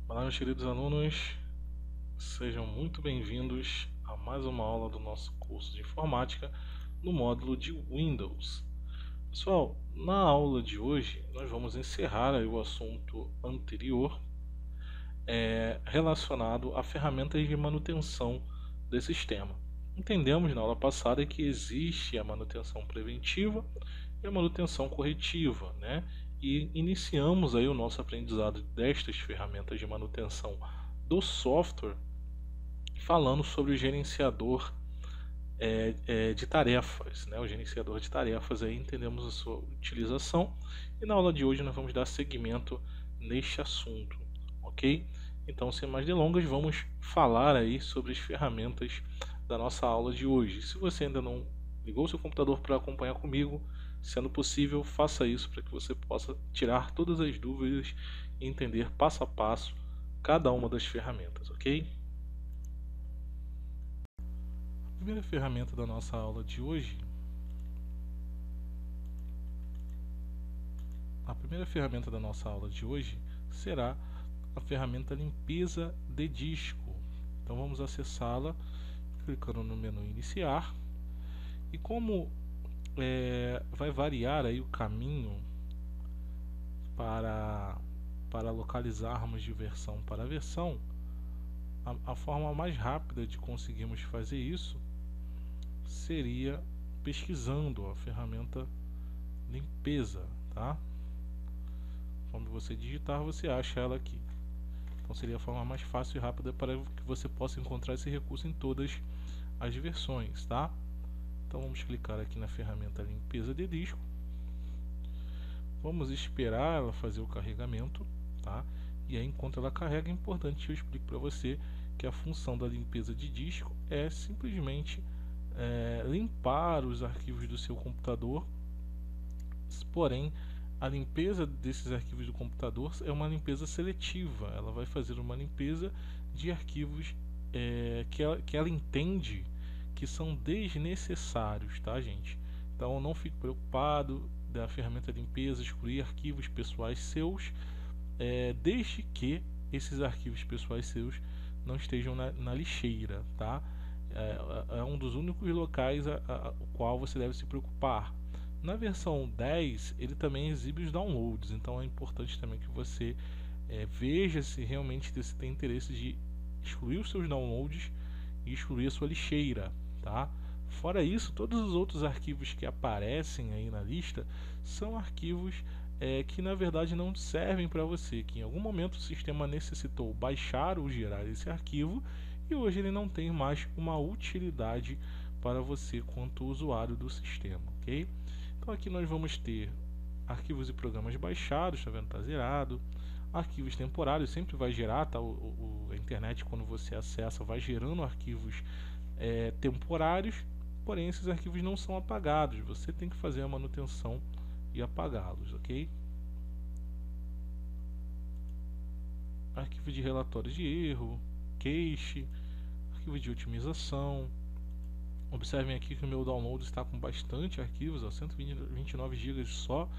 Olá, meus queridos alunos, sejam muito bem-vindos a mais uma aula do nosso curso de informática no módulo de Windows. Pessoal, na aula de hoje nós vamos encerrar aí o assunto anterior relacionado a ferramentas de manutenção do sistema. Entendemos na aula passada que existe a manutenção preventiva e a manutenção corretiva, né? E iniciamos aí o nosso aprendizado destas ferramentas de manutenção do software falando sobre o gerenciador de tarefas, né? O gerenciador de tarefas, aí entendemos a sua utilização e na aula de hoje nós vamos dar seguimento neste assunto, ok? Então, sem mais delongas, vamos falar aí sobre as ferramentas da nossa aula de hoje. Se você ainda não ligou seu computador para acompanhar comigo, sendo possível, faça isso para que você possa tirar todas as dúvidas e entender passo a passo cada uma das ferramentas, ok? A primeira ferramenta da nossa aula de hoje, será a ferramenta limpeza de disco. Então vamos acessá-la clicando no menu iniciar e como vai variar aí o caminho para localizarmos de versão para versão, a forma mais rápida de conseguirmos fazer isso seria pesquisando a ferramenta limpeza, tá? Quando você digitar, você acha ela aqui. Então seria a forma mais fácil e rápida para que você possa encontrar esse recurso em todas as versões, tá? Então vamos clicar aqui na ferramenta limpeza de disco. Vamos esperar ela fazer o carregamento, tá? E aí, enquanto ela carrega, é importante que eu explique para você que a função da limpeza de disco é simplesmente limpar os arquivos do seu computador. Porém, a limpeza desses arquivos do computador é uma limpeza seletiva. Ela vai fazer uma limpeza de arquivos que ela entende que são desnecessários, tá, gente? Então não fique preocupado da ferramenta limpeza excluir arquivos pessoais seus, desde que esses arquivos pessoais seus não estejam na lixeira, tá? É um dos únicos locais o qual você deve se preocupar. Na versão 10, ele também exibe os downloads, então é importante também que você veja se realmente você tem interesse de excluir os seus downloads e excluir a sua lixeira, tá? Fora isso, todos os outros arquivos que aparecem aí na lista são arquivos que na verdade não servem para você, que em algum momento o sistema necessitou baixar ou gerar esse arquivo e hoje ele não tem mais uma utilidade para você quanto usuário do sistema, ok? Então aqui nós vamos ter arquivos e programas baixados, tá vendo? Tá zerado. Arquivos temporários sempre vai gerar, tá? A internet, quando você acessa, vai gerando arquivos temporários, porém esses arquivos não são apagados, você tem que fazer a manutenção e apagá-los, ok? Arquivo de relatórios de erro, cache, arquivo de otimização. Observem aqui que o meu download está com bastante arquivos, 129 GB só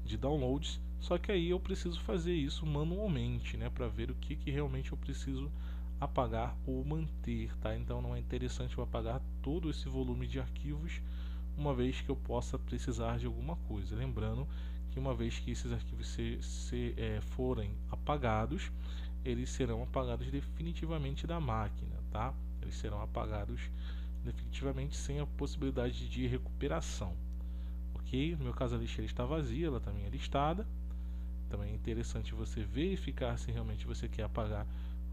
de downloads, só que aí eu preciso fazer isso manualmente, né, para ver o que realmente eu preciso apagar ou manter, tá? Então não é interessante eu apagar todo esse volume de arquivos, uma vez que eu possa precisar de alguma coisa. Lembrando que uma vez que esses arquivos forem apagados, eles serão apagados definitivamente da máquina, tá? Eles serão apagados definitivamente sem a possibilidade de recuperação, ok? No meu caso a lixeira está vazia, ela também é listada. Também é interessante você verificar se realmente você quer apagar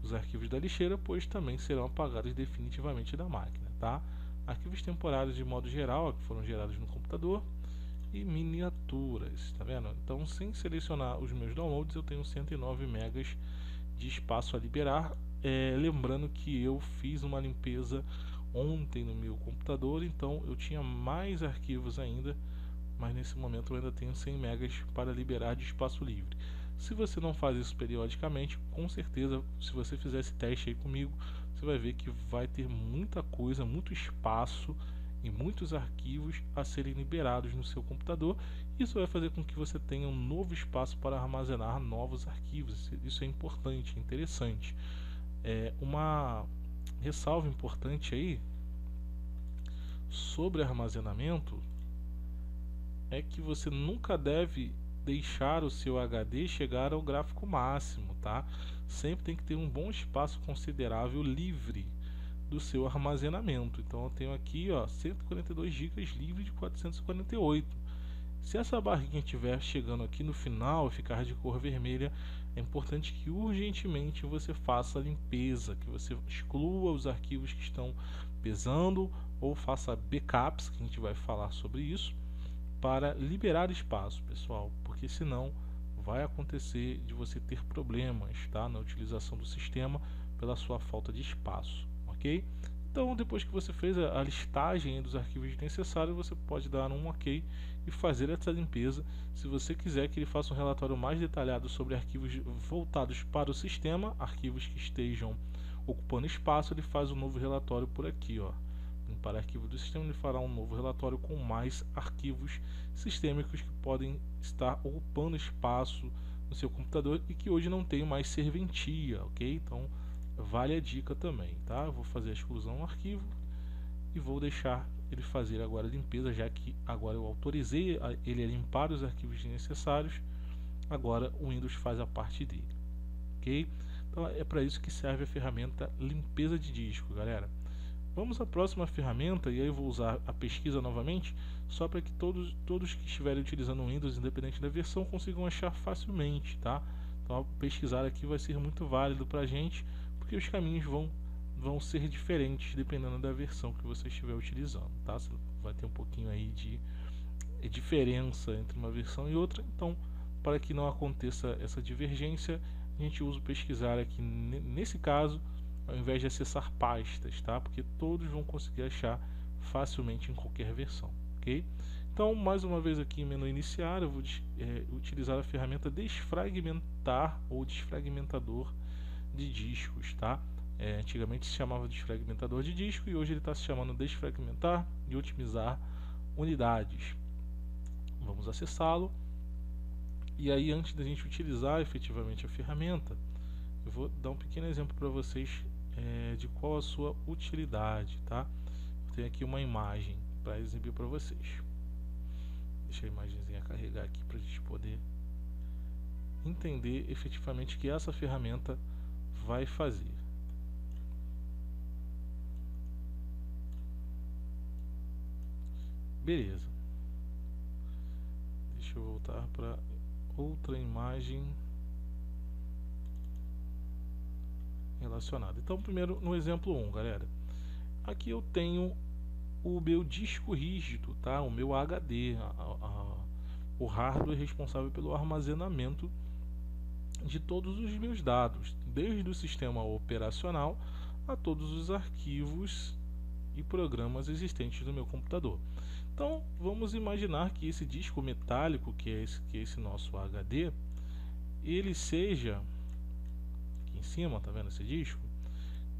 os arquivos da lixeira, pois também serão apagados definitivamente da máquina, tá? Arquivos temporários de modo geral, que foram gerados no computador, e miniaturas, tá vendo? Então, sem selecionar os meus downloads, eu tenho 109 megas de espaço a liberar. Lembrando que eu fiz uma limpeza ontem no meu computador, então eu tinha mais arquivos ainda, mas nesse momento eu ainda tenho 100 megas para liberar de espaço livre. Se você não faz isso periodicamente, com certeza, se você fizer esse teste aí comigo, você vai ver que vai ter muita coisa, muito espaço e muitos arquivos a serem liberados no seu computador. Isso vai fazer com que você tenha um novo espaço para armazenar novos arquivos. Isso é importante, é interessante. Uma ressalva importante aí sobre armazenamento é que você nunca deve deixar o seu HD chegar ao gráfico máximo, tá? Sempre tem que ter um bom espaço considerável livre do seu armazenamento. Então eu tenho aqui, ó, 142 GB livre de 448. Se essa barrinha estiver chegando aqui no final e ficar de cor vermelha, é importante que urgentemente você faça a limpeza, que você exclua os arquivos que estão pesando ou faça backups, que a gente vai falar sobre isso, para liberar espaço, pessoal, porque senão vai acontecer de você ter problemas, tá, na utilização do sistema pela sua falta de espaço, ok? Então, depois que você fez a listagem dos arquivos necessários, você pode dar um ok e fazer essa limpeza. Se você quiser que ele faça um relatório mais detalhado sobre arquivos voltados para o sistema, arquivos que estejam ocupando espaço, ele faz um novo relatório por aqui, ó. Para arquivo do sistema, ele fará um novo relatório com mais arquivos sistêmicos que podem estar ocupando espaço no seu computador e que hoje não tem mais serventia, ok? Então vale a dica também, tá? Eu vou fazer a exclusão do arquivo e vou deixar ele fazer agora a limpeza, já que agora eu autorizei ele a limpar os arquivos necessários. Agora o Windows faz a parte dele, ok? Então é para isso que serve a ferramenta limpeza de disco, galera. Vamos à próxima ferramenta, e aí eu vou usar a pesquisa novamente, só para que todos que estiverem utilizando o Windows, independente da versão, consigam achar facilmente, tá? Então pesquisar aqui vai ser muito válido para a gente, porque os caminhos vão ser diferentes dependendo da versão que você estiver utilizando, tá? Você vai ter um pouquinho aí de diferença entre uma versão e outra, então para que não aconteça essa divergência, a gente usa o pesquisar aqui nesse caso, ao invés de acessar pastas, tá? Porque todos vão conseguir achar facilmente em qualquer versão, ok? Então, mais uma vez aqui em menu iniciar, eu vou utilizar a ferramenta desfragmentar ou desfragmentador de discos, tá? Antigamente se chamava desfragmentador de disco e hoje ele está se chamando desfragmentar e otimizar unidades. Vamos acessá-lo. E aí, antes da gente utilizar efetivamente a ferramenta, eu vou dar um pequeno exemplo para vocês de qual a sua utilidade, tá? Eu tenho aqui uma imagem para exibir para vocês. Deixa a imagenzinha carregar aqui para a gente poder entender efetivamente o que essa ferramenta vai fazer. Beleza. Deixa eu voltar para outra imagem relacionada. Então, primeiro no exemplo 1, galera. Aqui eu tenho o meu disco rígido, tá? O meu HD, o hardware responsável pelo armazenamento de todos os meus dados, desde o sistema operacional a todos os arquivos e programas existentes no meu computador. Então, vamos imaginar que esse disco metálico, que é esse nosso HD, ele seja aqui em cima, tá vendo esse disco?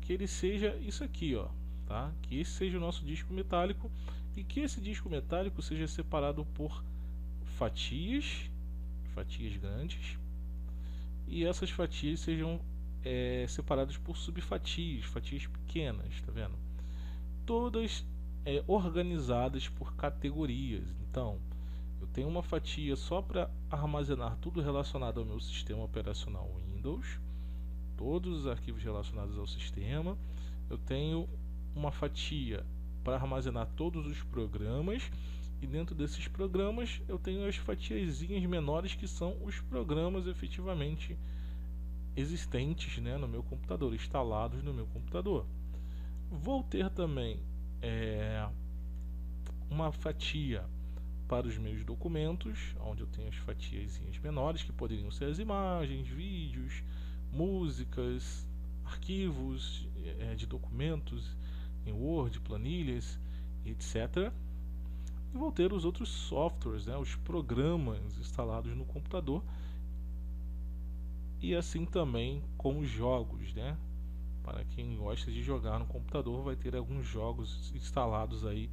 Que ele seja isso aqui, ó, tá? Que esse seja o nosso disco metálico e que esse disco metálico seja separado por fatias grandes, e essas fatias sejam separadas por subfatias, fatias pequenas, tá vendo? Todas organizadas por categorias. Então, eu tenho uma fatia só para armazenar tudo relacionado ao meu sistema operacional Windows, todos os arquivos relacionados ao sistema. Eu tenho uma fatia para armazenar todos os programas, e dentro desses programas eu tenho as fatiazinhas menores, que são os programas efetivamente existentes, né, no meu computador, instalados no meu computador. Vou ter também uma fatia para os meus documentos, onde eu tenho as fatiazinhas menores, que poderiam ser as imagens, vídeos, músicas, arquivos de documentos em Word, planilhas, etc. E vou ter os outros softwares, né, os programas instalados no computador, e assim também com os jogos, né? Para quem gosta de jogar no computador, vai ter alguns jogos instalados aí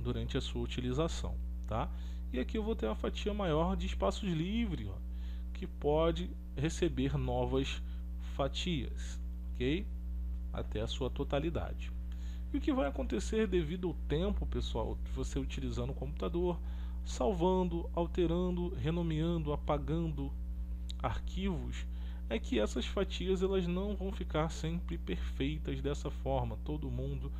durante a sua utilização, tá? E aqui eu vou ter uma fatia maior de espaços livres, ó, que pode receber novas fatias, ok? Até a sua totalidade. E o que vai acontecer devido ao tempo, pessoal, de você utilizando o computador, salvando, alterando, renomeando, apagando arquivos, é que essas fatias elas não vão ficar sempre perfeitas dessa forma, todo mundo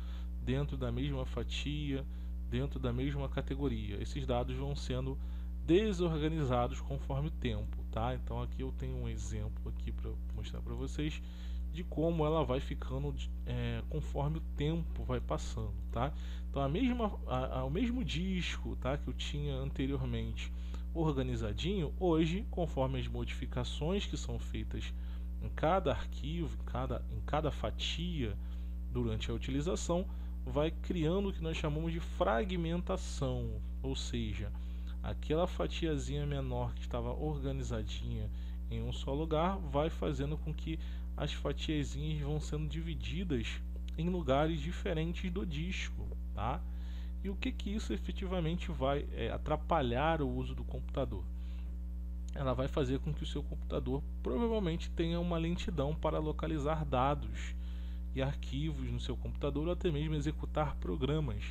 dentro da mesma fatia, dentro da mesma categoria. Esses dados vão sendo desorganizados conforme o tempo, tá? Então aqui eu tenho um exemplo aqui para mostrar para vocês de como ela vai ficando conforme o tempo vai passando, tá? Então o mesmo disco, tá, que eu tinha anteriormente organizadinho, hoje, conforme as modificações que são feitas em cada arquivo, em cada fatia durante a utilização, vai criando o que nós chamamos de fragmentação, ou seja, aquela fatiazinha menor que estava organizadinha em um só lugar vai fazendo com que as fatiazinhas vão sendo divididas em lugares diferentes do disco, tá? E o que isso efetivamente vai atrapalhar o uso do computador? Ela vai fazer com que o seu computador provavelmente tenha uma lentidão para localizar dados e arquivos no seu computador ou até mesmo executar programas.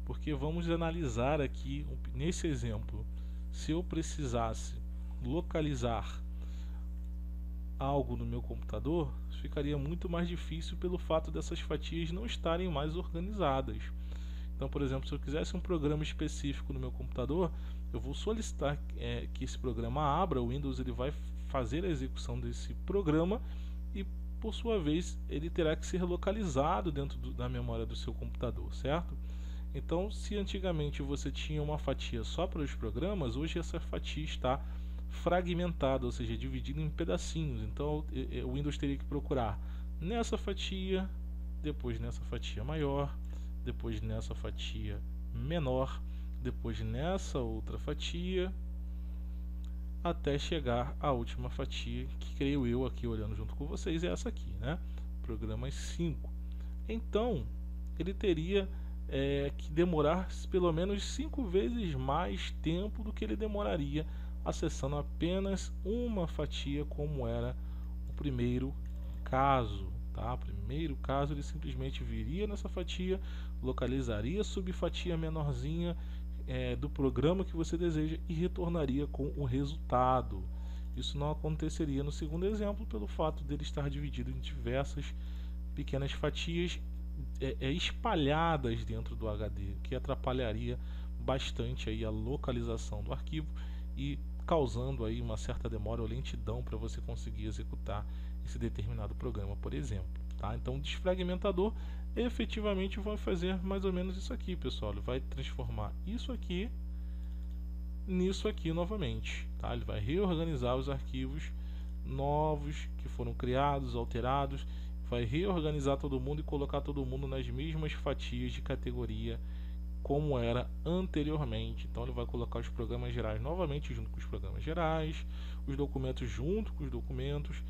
Porque vamos analisar aqui, nesse exemplo, se eu precisasse localizar algo no meu computador, ficaria muito mais difícil pelo fato dessas fatias não estarem mais organizadas. Então, por exemplo, se eu quisesse um programa específico no meu computador, eu vou solicitar que esse programa abra, o Windows ele vai fazer a execução desse programa e, por sua vez, ele terá que ser localizado dentro da memória do seu computador, certo? Então, se antigamente você tinha uma fatia só para os programas, hoje essa fatia está fragmentada, ou seja, dividida em pedacinhos. Então, o Windows teria que procurar nessa fatia, depois nessa fatia maior, depois nessa fatia menor, depois nessa outra fatia, até chegar à última fatia, que creio eu aqui olhando junto com vocês, é essa aqui, né? Programas 5. Então, ele teria que demorar pelo menos 5 vezes mais tempo do que ele demoraria acessando apenas uma fatia, como era o primeiro caso, tá? O primeiro caso ele simplesmente viria nessa fatia, localizaria a subfatia menorzinha do programa que você deseja e retornaria com o resultado. Isso não aconteceria no segundo exemplo pelo fato dele estar dividido em diversas pequenas fatias espalhadas dentro do HD, o que atrapalharia bastante aí a localização do arquivo e causando aí uma certa demora ou lentidão para você conseguir executar esse determinado programa, por exemplo, tá? Então o desfragmentador efetivamente vai fazer mais ou menos isso aqui, pessoal. Ele vai transformar isso aqui nisso aqui novamente, tá? Ele vai reorganizar os arquivos novos que foram criados, alterados, vai reorganizar todo mundo e colocar todo mundo nas mesmas fatias de categoria como era anteriormente. Então ele vai colocar os programas gerais novamente junto com os programas gerais, os documentos junto com os documentos,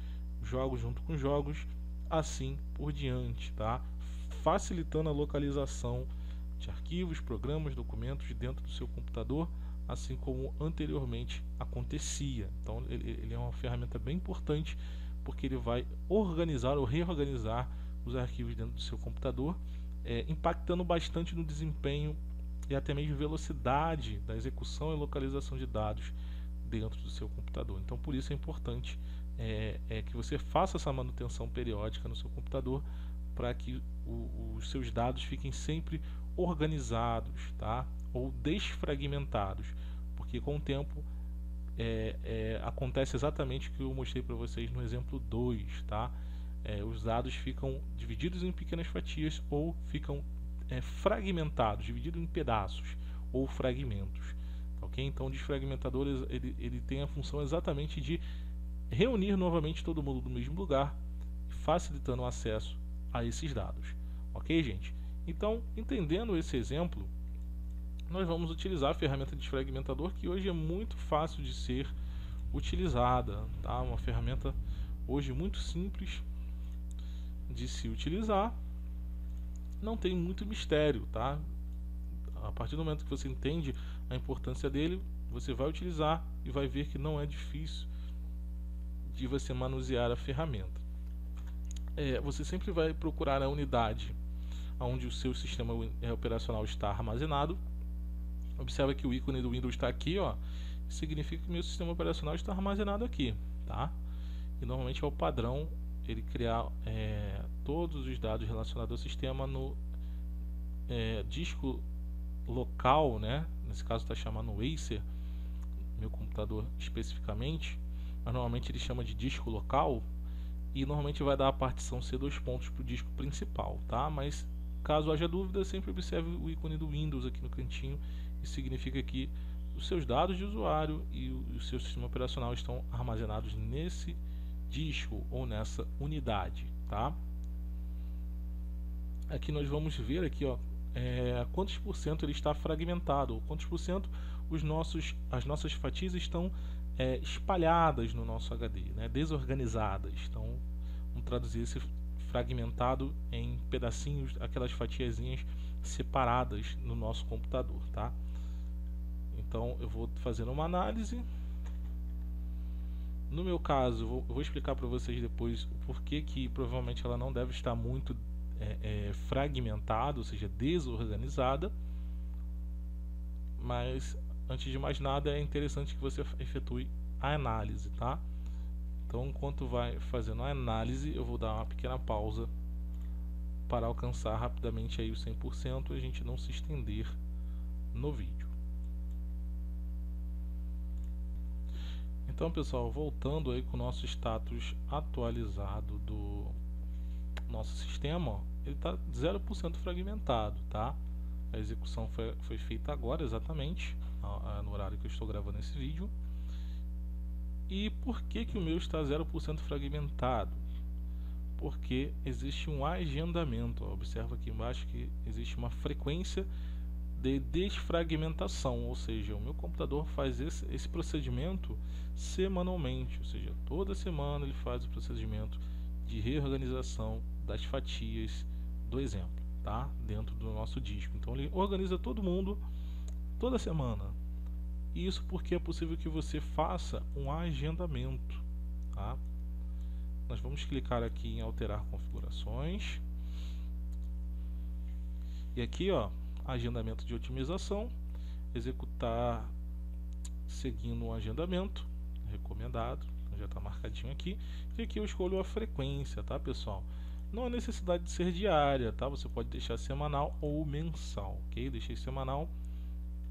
jogos junto com jogos, assim por diante, tá? Facilitando a localização de arquivos, programas, documentos dentro do seu computador, assim como anteriormente acontecia. Então ele é uma ferramenta bem importante porque ele vai organizar ou reorganizar os arquivos dentro do seu computador, impactando bastante no desempenho e até mesmo velocidade da execução e localização de dados dentro do seu computador. Então por isso é importante que você faça essa manutenção periódica no seu computador para que os seus dados fiquem sempre organizados, tá? Ou desfragmentados, porque com o tempo acontece exatamente o que eu mostrei para vocês no exemplo 2, tá? Os dados ficam divididos em pequenas fatias ou ficam fragmentados, divididos em pedaços ou fragmentos, ok? Então o desfragmentador ele tem a função exatamente de reunir novamente todo mundo no mesmo lugar, facilitando o acesso a esses dados, ok, gente? Então, entendendo esse exemplo, nós vamos utilizar a ferramenta de desfragmentador, que hoje é muito fácil de ser utilizada, tá? Uma ferramenta hoje muito simples de se utilizar, não tem muito mistério, tá? A partir do momento que você entende a importância dele, você vai utilizar e vai ver que não é difícil de você manusear a ferramenta. Você sempre vai procurar a unidade onde o seu sistema operacional está armazenado. Observa que o ícone do Windows está aqui, ó, significa que o meu sistema operacional está armazenado aqui, tá? E normalmente é o padrão ele criar todos os dados relacionados ao sistema no disco local, né? Nesse caso está chamando o Acer, meu computador especificamente, mas normalmente ele chama de disco local, e normalmente vai dar a partição C2 pontos para o disco principal, tá? Mas caso haja dúvida, sempre observe o ícone do Windows aqui no cantinho. Isso significa que os seus dados de usuário e o seu sistema operacional estão armazenados nesse disco ou nessa unidade, tá? Aqui nós vamos ver aqui, ó, quantos por cento ele está fragmentado, quantos por cento as nossas fatias estão espalhadas no nosso HD, né, desorganizadas. Então, vamos traduzir esse fragmentado em pedacinhos, aquelas fatiazinhas separadas no nosso computador, tá? Então, eu vou fazendo uma análise. No meu caso, eu vou explicar para vocês depois o porquê que provavelmente ela não deve estar muito fragmentada, ou seja, desorganizada. Mas antes de mais nada, é interessante que você efetue a análise, tá? Então, enquanto vai fazendo a análise, eu vou dar uma pequena pausa para alcançar rapidamente aí o 100% e a gente não se estender no vídeo. Então, pessoal, voltando aí com o nosso status atualizado do nosso sistema, ó, ele está 0% fragmentado, tá? A execução foi feita agora, exatamente no horário que eu estou gravando esse vídeo. E por que o meu está 0% fragmentado? Porque existe um agendamento. Ó, observa aqui embaixo que existe uma frequência de desfragmentação, ou seja, o meu computador faz esse procedimento semanalmente, ou seja, toda semana ele faz o procedimento de reorganização das fatias do exemplo, tá? Dentro do nosso disco. Então ele organiza todo mundo toda semana. Isso porque é possível que você faça um agendamento, tá? Nós vamos clicar aqui em alterar configurações. E aqui, ó, agendamento de otimização, executar seguindo um agendamento recomendado, já está marcadinho aqui. E aqui eu escolho a frequência, tá, pessoal? Não há necessidade de ser diária, tá? Você pode deixar semanal ou mensal, ok? Deixei semanal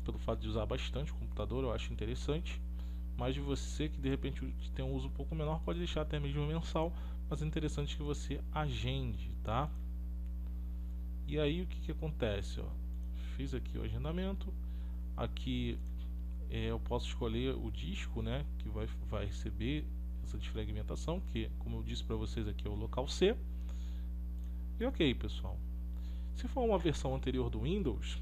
pelo fato de usar bastante o computador, eu acho interessante. Mas de você que de repente tem um uso um pouco menor, pode deixar até mesmo mensal, mas é interessante que você agende, tá? E aí o que acontece, ó? Fiz aqui o agendamento. Aqui eu posso escolher o disco, né, que vai receber essa desfragmentação, que, como eu disse para vocês, aqui é o local C. E ok, pessoal. Se for uma versão anterior do Windows,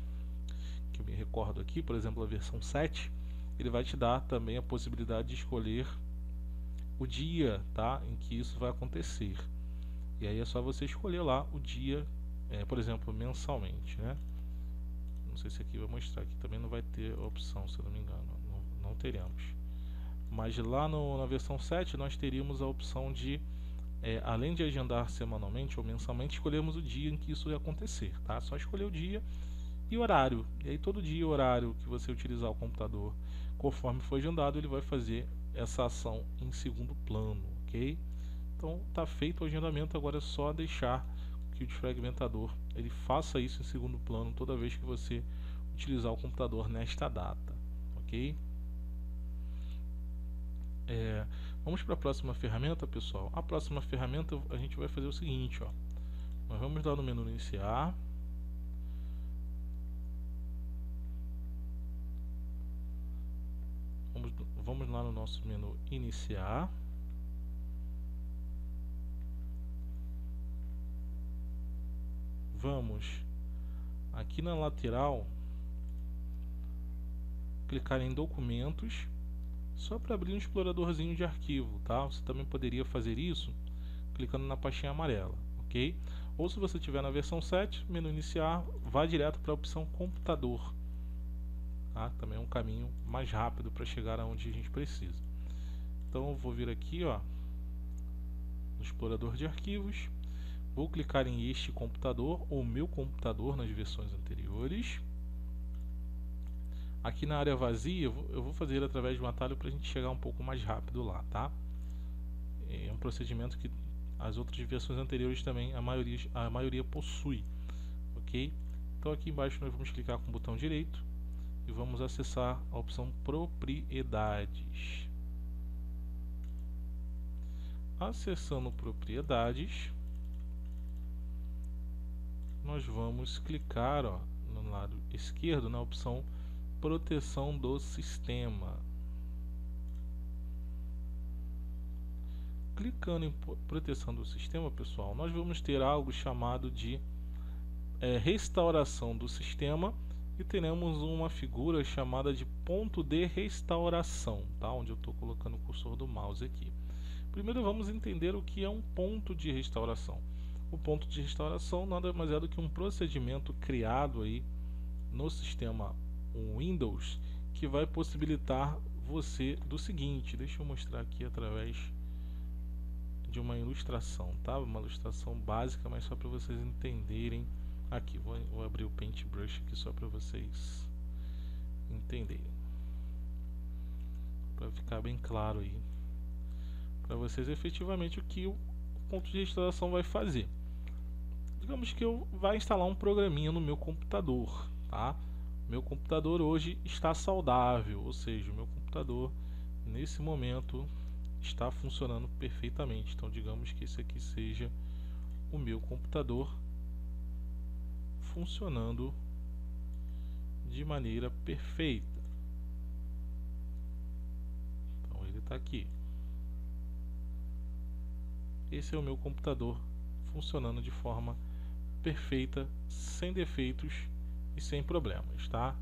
que eu me recordo aqui, por exemplo, a versão 7, ele vai te dar também a possibilidade de escolher o dia, tá, em que isso vai acontecer. E aí é só você escolher lá o dia, por exemplo, mensalmente, né? Não sei se aqui vai mostrar, aqui também não vai ter opção, se eu não me engano, não teremos. Mas lá na versão 7 nós teríamos a opção de, além de agendar semanalmente ou mensalmente, escolhermos o dia em que isso vai acontecer, tá? Só escolher o dia e horário. E aí todo dia e horário que você utilizar o computador, conforme for agendado, ele vai fazer essa ação em segundo plano, ok? Então tá feito o agendamento, agora é só deixar que o desfragmentador ele faça isso em segundo plano toda vez que você utilizar o computador nesta data, ok? Vamos para a próxima ferramenta, pessoal. A próxima ferramenta a gente vai fazer o seguinte, ó. Nós vamos dar no menu iniciar. Vamos lá no nosso menu iniciar. Vamos aqui na lateral clicar em documentos, só para abrir um exploradorzinho de arquivo, tá? Você também poderia fazer isso clicando na pastinha amarela, ok? Ou se você estiver na versão 7, menu iniciar, vá direto para a opção computador, tá? Também é um caminho mais rápido para chegar aonde a gente precisa. Então eu vou vir aqui, ó, no explorador de arquivos, vou clicar em este computador ou meu computador nas versões anteriores. Aqui na área vazia eu vou fazer através de um atalho para a gente chegar um pouco mais rápido lá, tá? É um procedimento que as outras versões anteriores também a maioria possui, ok? Então aqui embaixo nós vamos clicar com o botão direito e vamos acessar a opção propriedades. Acessando propriedades, nós vamos clicar, ó, no lado esquerdo na opção proteção do sistema. Clicando em proteção do sistema, pessoal, nós vamos ter algo chamado de restauração do sistema e teremos uma figura chamada de ponto de restauração, tá? Onde eu estou colocando o cursor do mouse aqui. Primeiro vamos entender o que é um ponto de restauração. O ponto de restauração nada mais é do que um procedimento criado aí no sistema Windows que vai possibilitar você do seguinte. Deixa eu mostrar aqui através de uma ilustração, tá? Uma ilustração básica, mas só para vocês entenderem. Aqui, vou abrir o Paintbrush aqui só para vocês entenderem, para ficar bem claro aí para vocês efetivamente o que o ponto de restauração vai fazer. Digamos que eu vá instalar um programinha no meu computador, tá? Meu computador hoje está saudável, ou seja, o meu computador nesse momento está funcionando perfeitamente. Então digamos que esse aqui seja o meu computador funcionando de maneira perfeita. Então ele está aqui. Esse é o meu computador funcionando de forma perfeita, sem defeitos e sem problemas, tá?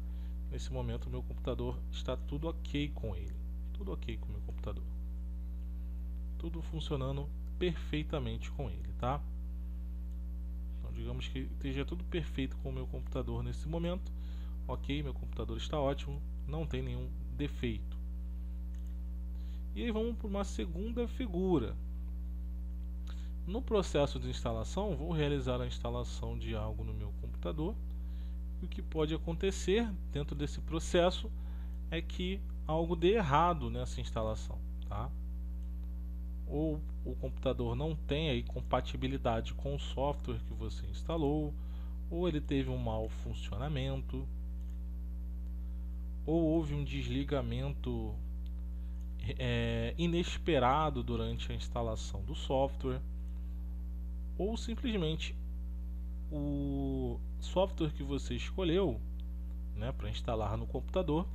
Nesse momento o meu computador está tudo ok com ele. Tudo ok com o meu computador. Tudo funcionando perfeitamente com ele, tá? Então digamos que esteja tudo perfeito com o meu computador nesse momento. Ok, meu computador está ótimo, não tem nenhum defeito. E aí vamos para uma segunda figura. No processo de instalação, vou realizar a instalação de algo no meu computador. E o que pode acontecer dentro desse processo é que algo dê errado nessa instalação, tá? Ou o computador não tem aí compatibilidade com o software que você instalou, ou ele teve um mau funcionamento, ou houve um desligamento inesperado durante a instalação do software, ou simplesmente o software que você escolheu, né, para instalar no computador,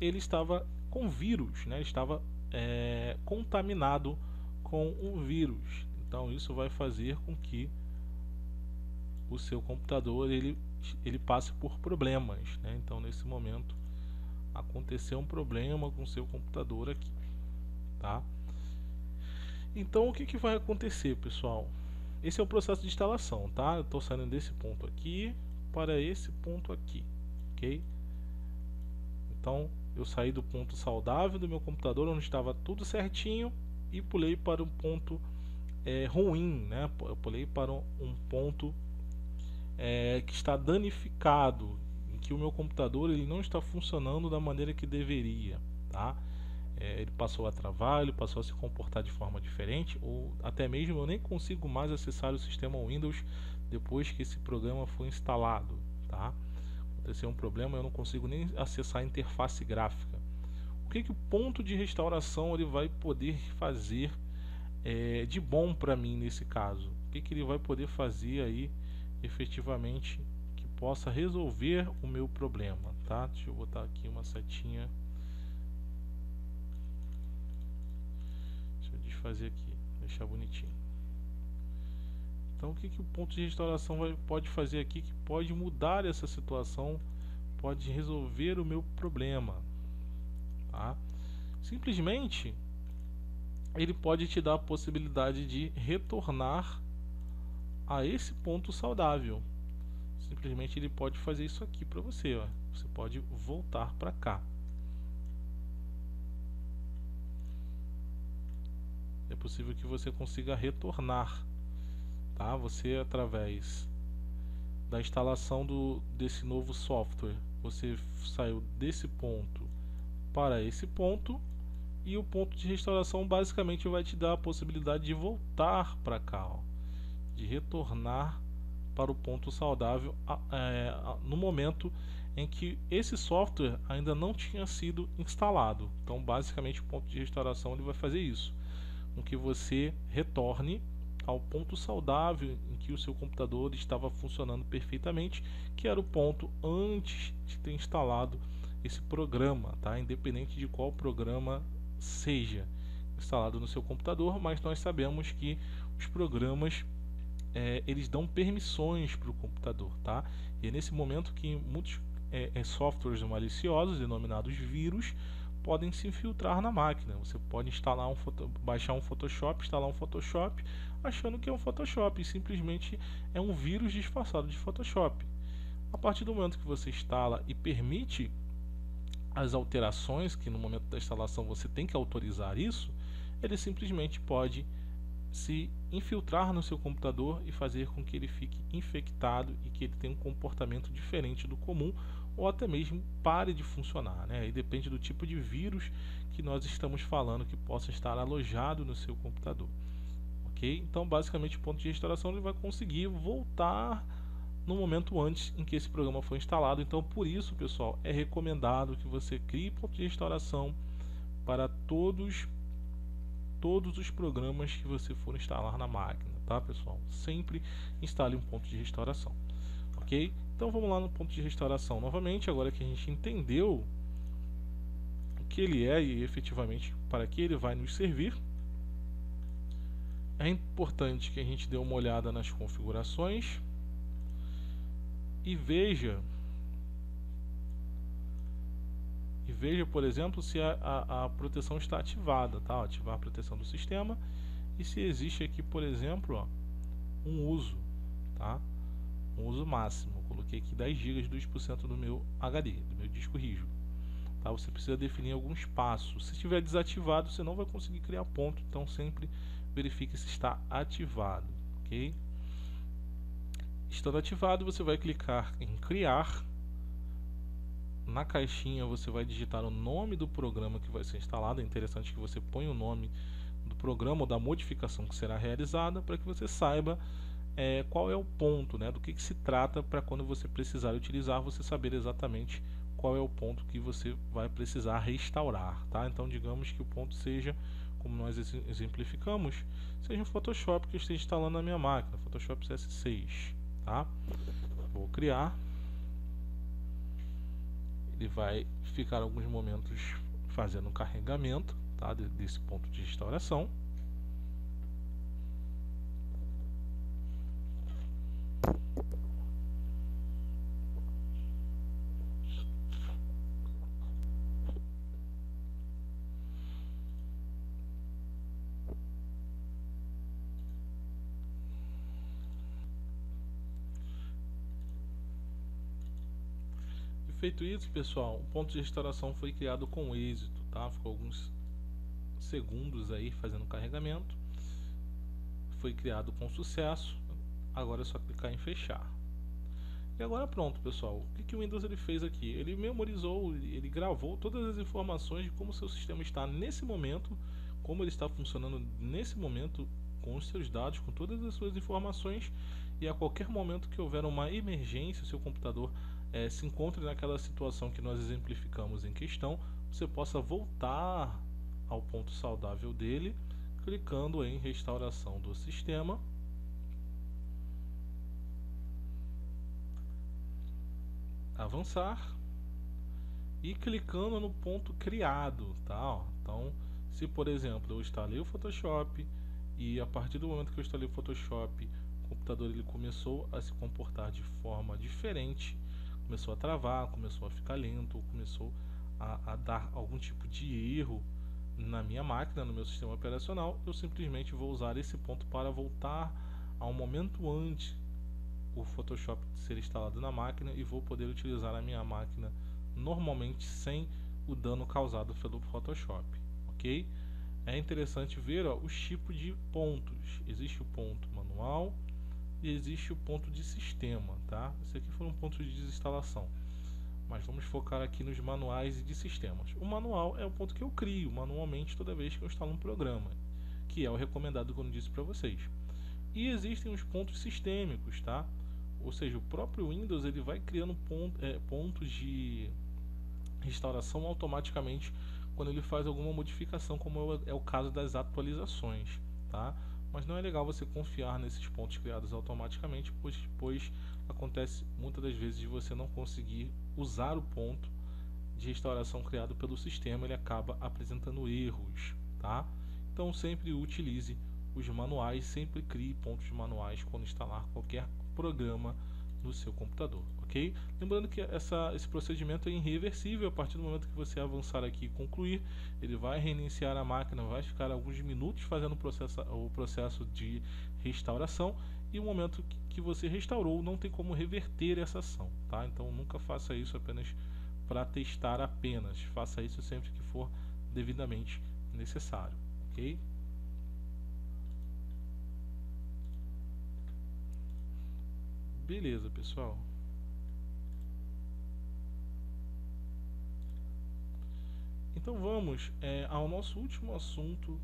ele estava com vírus, né, estava contaminado com um vírus. Então isso vai fazer com que o seu computador ele passe por problemas, né? Então nesse momento aconteceu um problema com o seu computador aqui, tá? Então o que vai acontecer, pessoal? Esse é o processo de instalação, tá? Eu estou saindo desse ponto aqui para esse ponto aqui, ok? Então eu saí do ponto saudável do meu computador, onde estava tudo certinho, e pulei para um ponto ruim, né? Eu pulei para um ponto que está danificado, em que o meu computador ele não está funcionando da maneira que deveria, tá? Ele passou a travar, ele passou a se comportar de forma diferente, ou até mesmo eu nem consigo mais acessar o sistema Windows depois que esse programa foi instalado, tá? Aconteceu um problema, eu não consigo nem acessar a interface gráfica. O que o ponto de restauração ele vai poder fazer de bom para mim nesse caso? O que ele vai poder fazer aí efetivamente que possa resolver o meu problema, tá? Deixa eu botar aqui uma setinha. Deixa eu desfazer aqui, deixar bonitinho. Então o que o ponto de restauração pode fazer aqui que pode mudar essa situação, pode resolver o meu problema, tá? Simplesmente ele pode te dar a possibilidade de retornar a esse ponto saudável. simplesmente ele pode fazer isso aqui para você, ó. Você pode voltar para cá. É possível que você consiga retornar, tá? Você, através da instalação desse novo software, você saiu desse ponto para esse ponto, e o ponto de restauração basicamente vai te dar a possibilidade de voltar para cá, ó, de retornar para o ponto saudável no momento em que esse software ainda não tinha sido instalado. Então basicamente o ponto de restauração ele vai fazer isso, com que você retorne ao ponto saudável em que o seu computador estava funcionando perfeitamente, que era o ponto antes de ter instalado esse programa, tá? Independente de qual programa seja instalado no seu computador, mas nós sabemos que os programas eles dão permissões para o computador, tá? E é nesse momento que muitos softwares maliciosos, denominados vírus, podem se infiltrar na máquina. Você pode instalar baixar um Photoshop, instalar um Photoshop, achando que é um Photoshop, e simplesmente é um vírus disfarçado de Photoshop. A partir do momento que você instala e permite as alterações, que no momento da instalação você tem que autorizar isso, ele simplesmente pode se infiltrar no seu computador e fazer com que ele fique infectado e que ele tenha um comportamento diferente do comum, ou até mesmo pare de funcionar, né? E depende do tipo de vírus que nós estamos falando que possa estar alojado no seu computador, ok? Então basicamente o ponto de restauração ele vai conseguir voltar no momento antes em que esse programa foi instalado. Então por isso, pessoal, é recomendado que você crie ponto de restauração para todos os programas que você for instalar na máquina, tá, pessoal? Sempre instale um ponto de restauração, ok? Então vamos lá no ponto de restauração novamente, agora que a gente entendeu o que ele é e efetivamente para que ele vai nos servir. É importante que a gente dê uma olhada nas configurações e veja, por exemplo, se a proteção está ativada, tá? Ativar a proteção do sistema, e se existe aqui, por exemplo, ó, um uso, tá? Um uso máximo. Eu coloquei aqui 10 GB, 2% do meu HD, do meu disco rígido, tá? Você precisa definir alguns passos. Se estiver desativado, você não vai conseguir criar ponto, então sempre verifique se está ativado, ok? Estando ativado, você vai clicar em criar. Na caixinha você vai digitar o nome do programa que vai ser instalado. É interessante que você ponha o nome do programa ou da modificação que será realizada, para que você saiba qual é o ponto, né, do que se trata, para quando você precisar utilizar, você saber exatamente qual é o ponto que você vai precisar restaurar, tá? Então digamos que o ponto seja, como nós exemplificamos, seja um Photoshop que eu esteja instalando na minha máquina, Photoshop CS6, tá? Vou criar. Ele vai ficar alguns momentos fazendo um carregamento, tá, desse ponto de restauração. Feito isso, pessoal, o ponto de restauração foi criado com êxito, tá? Ficou alguns segundos aí fazendo carregamento. Foi criado com sucesso. Agora é só clicar em fechar. E agora pronto, pessoal. O que o Windows ele fez aqui? Ele memorizou, ele gravou todas as informações de como o seu sistema está nesse momento, como ele está funcionando nesse momento, com os seus dados, com todas as suas informações, e a qualquer momento que houver uma emergência, o seu computador se encontre naquela situação que nós exemplificamos em questão, você possa voltar ao ponto saudável dele, clicando em restauração do sistema. Avançar e clicando no ponto criado, tá? Então, se por exemplo eu instalei o Photoshop e a partir do momento que eu instalei o Photoshop, o computador ele começou a se comportar de forma diferente, começou a travar, começou a ficar lento, começou a dar algum tipo de erro na minha máquina, no meu sistema operacional, eu simplesmente vou usar esse ponto para voltar ao momento antes o Photoshop ser instalado na máquina e vou poder utilizar a minha máquina normalmente sem o dano causado pelo Photoshop, ok? É interessante ver, ó, os tipos de pontos. Existe o ponto manual e existe o ponto de sistema, tá? Esse aqui foram pontos de desinstalação, mas vamos focar aqui nos manuais e de sistemas. O manual é o ponto que eu crio manualmente toda vez que eu instalo um programa, que é o recomendado, como eu disse para vocês. E existem os pontos sistêmicos, tá? Ou seja, o próprio Windows ele vai criando pontos de restauração automaticamente quando ele faz alguma modificação, como é o caso das atualizações, tá? Mas não é legal você confiar nesses pontos criados automaticamente, pois acontece muitas das vezes de você não conseguir usar o ponto de restauração criado pelo sistema, ele acaba apresentando erros, tá? Então sempre utilize os manuais, sempre crie pontos manuais quando instalar qualquer programa no seu computador, ok? Lembrando que esse procedimento é irreversível. A partir do momento que você avançar aqui e concluir, ele vai reiniciar a máquina, vai ficar alguns minutos fazendo o processo de restauração, e o momento que você restaurou não tem como reverter essa ação, tá? Então nunca faça isso apenas para testar apenas, faça isso sempre que for devidamente necessário, ok? Beleza, pessoal. Então vamos ao nosso último assunto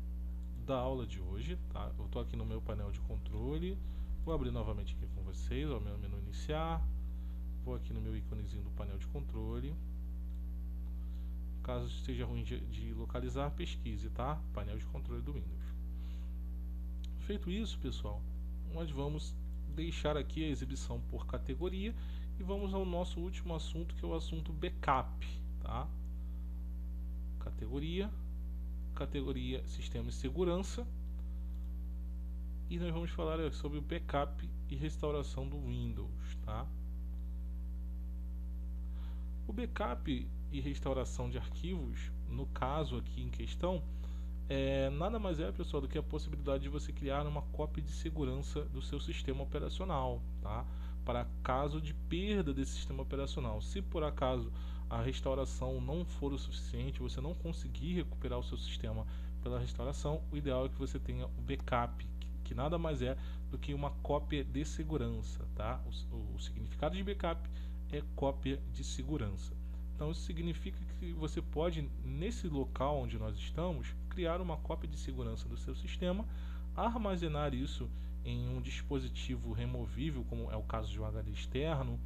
da aula de hoje, tá? Eu estou aqui no meu painel de controle, vou abrir novamente aqui com vocês, ó, meu menu iniciar, vou aqui no meu íconezinho do painel de controle. Caso esteja ruim de localizar, pesquise, tá? Painel de controle do Windows. Feito isso, pessoal, nós vamos deixar aqui a exibição por categoria e vamos ao nosso último assunto, que é o assunto backup, tá? Categoria Sistema e Segurança, e nós vamos falar sobre o backup e restauração do Windows, tá? O backup e restauração de arquivos, no caso aqui em questão, nada mais é, pessoal, do que a possibilidade de você criar uma cópia de segurança do seu sistema operacional, tá? Para caso de perda desse sistema operacional. Se por acaso a restauração não for o suficiente, você não conseguir recuperar o seu sistema pela restauração, o ideal é que você tenha o backup, que nada mais é do que uma cópia de segurança, tá? O significado de backup é cópia de segurança. Então isso significa que você pode, nesse local onde nós estamos, criar uma cópia de segurança do seu sistema, armazenar isso em um dispositivo removível, como é o caso de um HD externo,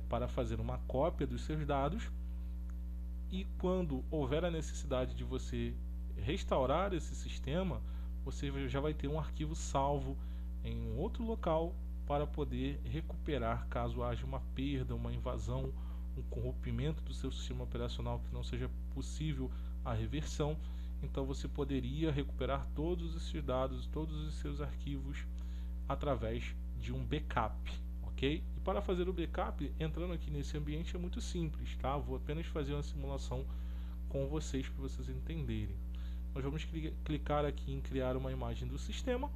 para fazer uma cópia dos seus dados, e quando houver a necessidade de você restaurar esse sistema, você já vai ter um arquivo salvo em um outro local para poder recuperar caso haja uma perda, uma invasão, um corrompimento do seu sistema operacional que não seja possível a reversão. Então você poderia recuperar todos os seus dados, todos os seus arquivos através de um backup, ok? E para fazer o backup, entrando aqui nesse ambiente é muito simples, tá? Vou apenas fazer uma simulação com vocês para vocês entenderem. Nós vamos clicar aqui em criar uma imagem do sistema.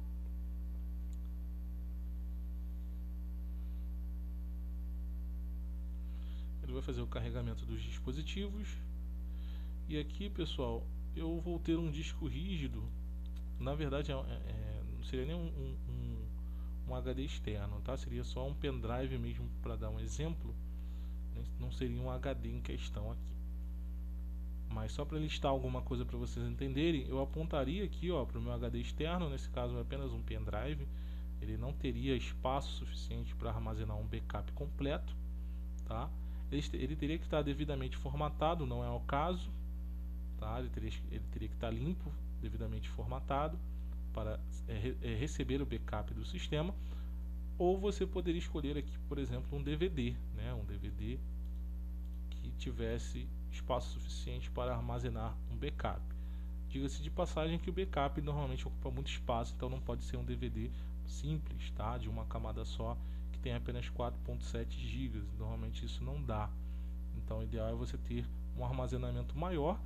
Ele vai fazer o carregamento dos dispositivos. E aqui, pessoal, eu vou ter um disco rígido. Na verdade, não seria nem um HD externo, tá? Seria só um pendrive mesmo, para dar um exemplo. Não seria um HD em questão aqui. Mas só para listar alguma coisa para vocês entenderem, eu apontaria aqui, ó, para o meu HD externo. Nesse caso é apenas um pendrive. Ele não teria espaço suficiente para armazenar um backup completo, tá? Ele teria que estar devidamente formatado, não é o caso, tá? Ele teria que estar limpo, devidamente formatado, para receber o backup do sistema. Ou você poderia escolher aqui, por exemplo, um DVD, né? Um DVD que tivesse espaço suficiente para armazenar um backup. Diga-se de passagem que o backup normalmente ocupa muito espaço, então não pode ser um DVD simples, tá? De uma camada só, que tem apenas 4.7 GB. Normalmente isso não dá. Então o ideal é você ter um armazenamento maior,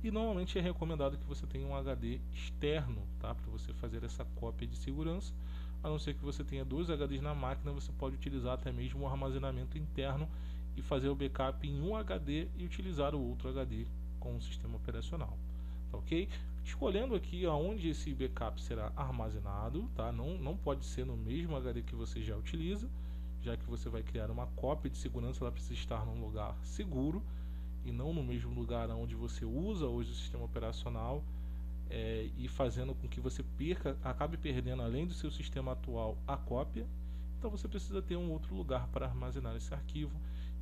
e normalmente é recomendado que você tenha um HD externo, tá? Para você fazer essa cópia de segurança. a não ser que você tenha 2 HDs na máquina, você pode utilizar até mesmo o armazenamento interno e fazer o backup em um HD e utilizar o outro HD com o sistema operacional, tá ok? Escolhendo aqui aonde esse backup será armazenado, tá? Não pode ser no mesmo HD que você já utiliza, já que você vai criar uma cópia de segurança, ela precisa estar num lugar seguro e não no mesmo lugar onde você usa hoje o sistema operacional, e fazendo com que você acabe perdendo, além do seu sistema atual, a cópia. Então você precisa ter um outro lugar para armazenar esse arquivo,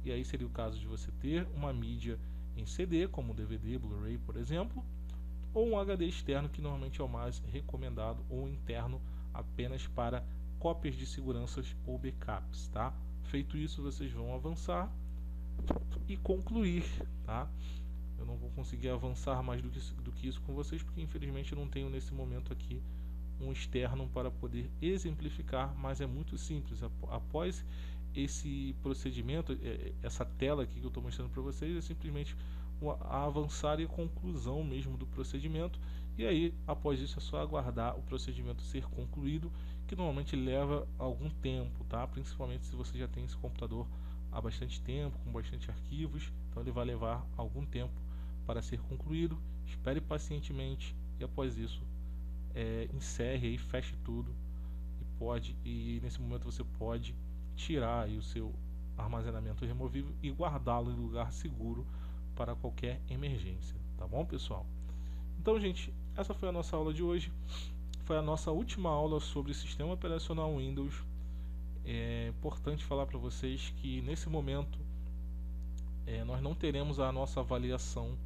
e aí seria o caso de você ter uma mídia em CD, como DVD, Blu-ray, por exemplo, ou um HD externo, que normalmente é o mais recomendado, ou interno apenas para cópias de seguranças ou backups, tá? Feito isso, vocês vão avançar e concluir, tá? Eu não vou conseguir avançar mais do que isso com vocês, porque infelizmente eu não tenho nesse momento aqui um externo para poder exemplificar, mas é muito simples. Após esse procedimento, essa tela aqui que eu estou mostrando para vocês, é simplesmente a avançar e a conclusão mesmo do procedimento, e aí após isso é só aguardar o procedimento ser concluído, que normalmente leva algum tempo, tá? Principalmente se você já tem esse computador há bastante tempo, com bastante arquivos, então ele vai levar algum tempo para ser concluído. Espere pacientemente e após isso encerre e feche tudo, e nesse momento você pode tirar aí o seu armazenamento removível e guardá-lo em lugar seguro para qualquer emergência, tá bom, pessoal? Então, gente, essa foi a nossa aula de hoje. Foi a nossa última aula sobre sistema operacional Windows. É importante falar para vocês que nesse momento nós não teremos a nossa avaliação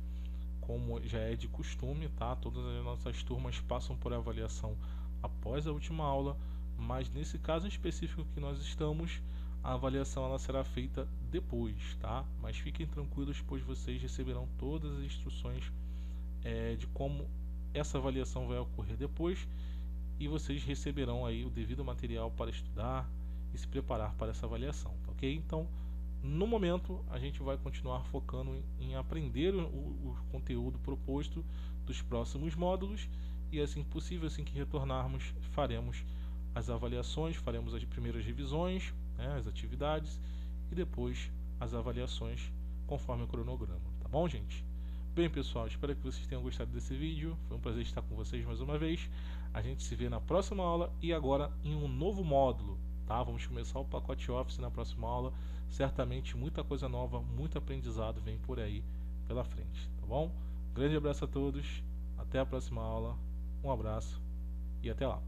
como já é de costume, tá? Todas as nossas turmas passam por avaliação após a última aula, mas nesse caso específico que nós estamos, a avaliação ela será feita depois, tá? Mas fiquem tranquilos, pois vocês receberão todas as instruções de como essa avaliação vai ocorrer depois, e vocês receberão aí o devido material para estudar e se preparar para essa avaliação, tá ok? Então, no momento, a gente vai continuar focando em aprender o conteúdo proposto dos próximos módulos, e assim que possível, assim que retornarmos, faremos as avaliações, faremos as primeiras revisões, as atividades, e depois as avaliações conforme o cronograma, tá bom, gente? Bem, pessoal, espero que vocês tenham gostado desse vídeo, foi um prazer estar com vocês mais uma vez. A gente se vê na próxima aula e agora em um novo módulo, tá? Vamos começar o pacote Office na próxima aula. Certamente muita coisa nova, muito aprendizado vem por aí pela frente, tá bom? Grande abraço a todos, até a próxima aula, um abraço e até lá.